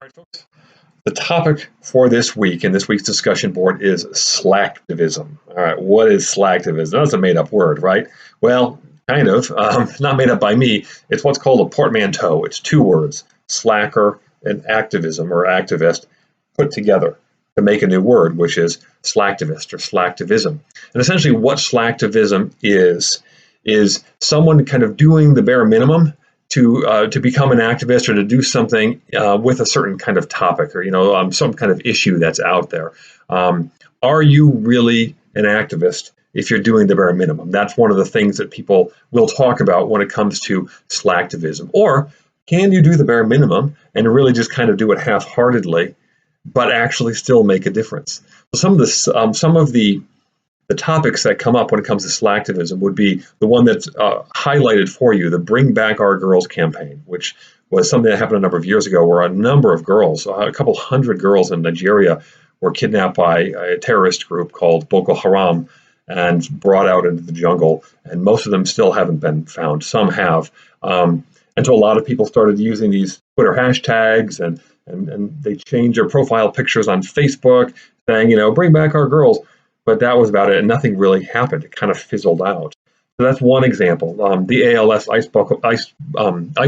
All right, folks. The topic for this week in this week's discussion board is Slackivism. All right, what is Slackivism? That's a made-up word, right? Well, kind of. Not made up by me. It's what's called a portmanteau. It's two words, slacker and activism or activist, put together to make a new word, which is slacktivist or slacktivism. And essentially what slacktivism is someone kind of doing the bare minimum to become an activist or to do something with a certain kind of topic or some kind of issue that's out there. Are you really an activist if you're doing the bare minimum? That's one of the things that people will talk about when it comes to slacktivism. Or can you do the bare minimum and really just kind of do it half-heartedly, but actually still make a difference? So some of the topics that come up when it comes to slacktivism would be the one that's highlighted for you, the Bring Back Our Girls campaign, which was something that happened a number of years ago where a number of girls, a couple hundred girls in Nigeria, were kidnapped by a terrorist group called Boko Haram and brought out into the jungle. And most of them still haven't been found. Some have. And so a lot of people started using these Twitter hashtags and they changed their profile pictures on Facebook saying, bring back our girls. But that was about it, and nothing really happened. It kind of fizzled out. So that's one example. The ALS Ice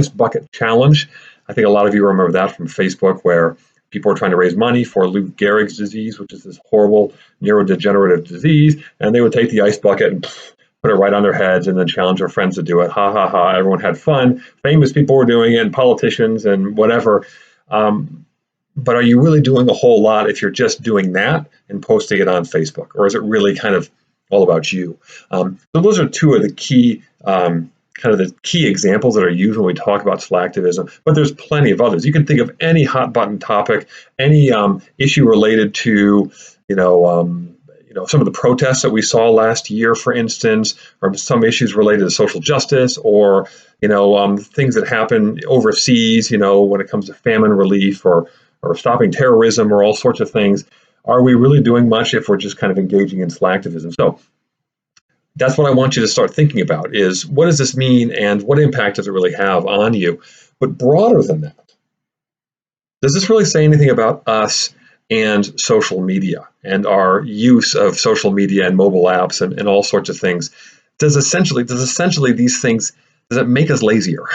Bucket Challenge. I think a lot of you remember that from Facebook, where people were trying to raise money for Lou Gehrig's disease, which is this horrible neurodegenerative disease, and they would take the ice bucket and put it right on their heads and then challenge their friends to do it. Ha, ha, ha. Everyone had fun. Famous people were doing it, and politicians and whatever. But are you really doing a whole lot if you're just doing that and posting it on Facebook? Or is it really kind of all about you? So those are two of the key key examples that are used when we talk about slacktivism, but there's plenty of others. You can think of any hot button topic, any issue related to, some of the protests that we saw last year, for instance, or some issues related to social justice, or, things that happen overseas, when it comes to famine relief or stopping terrorism or all sorts of things. Are we really doing much if we're just kind of engaging in slacktivism? So that's what I want you to start thinking about is, what does this mean and what impact does it really have on you? But broader than that, does this really say anything about us and social media and our use of social media and mobile apps and all sorts of things? Does essentially these things, does it make us lazier?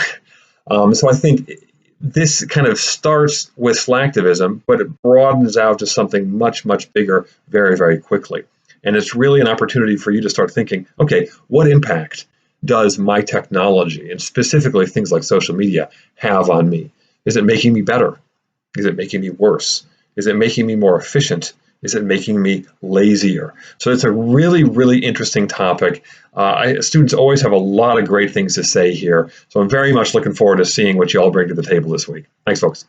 So I think this kind of starts with slacktivism, but it broadens out to something much, much bigger very, very quickly. And it's really an opportunity for you to start thinking, okay, what impact does my technology, and specifically things like social media, have on me? Is it making me better? Is it making me worse? Is it making me more efficient? Is it making me lazier? So it's a really, really interesting topic. Students always have a lot of great things to say here. So I'm very much looking forward to seeing what you all bring to the table this week. Thanks, folks.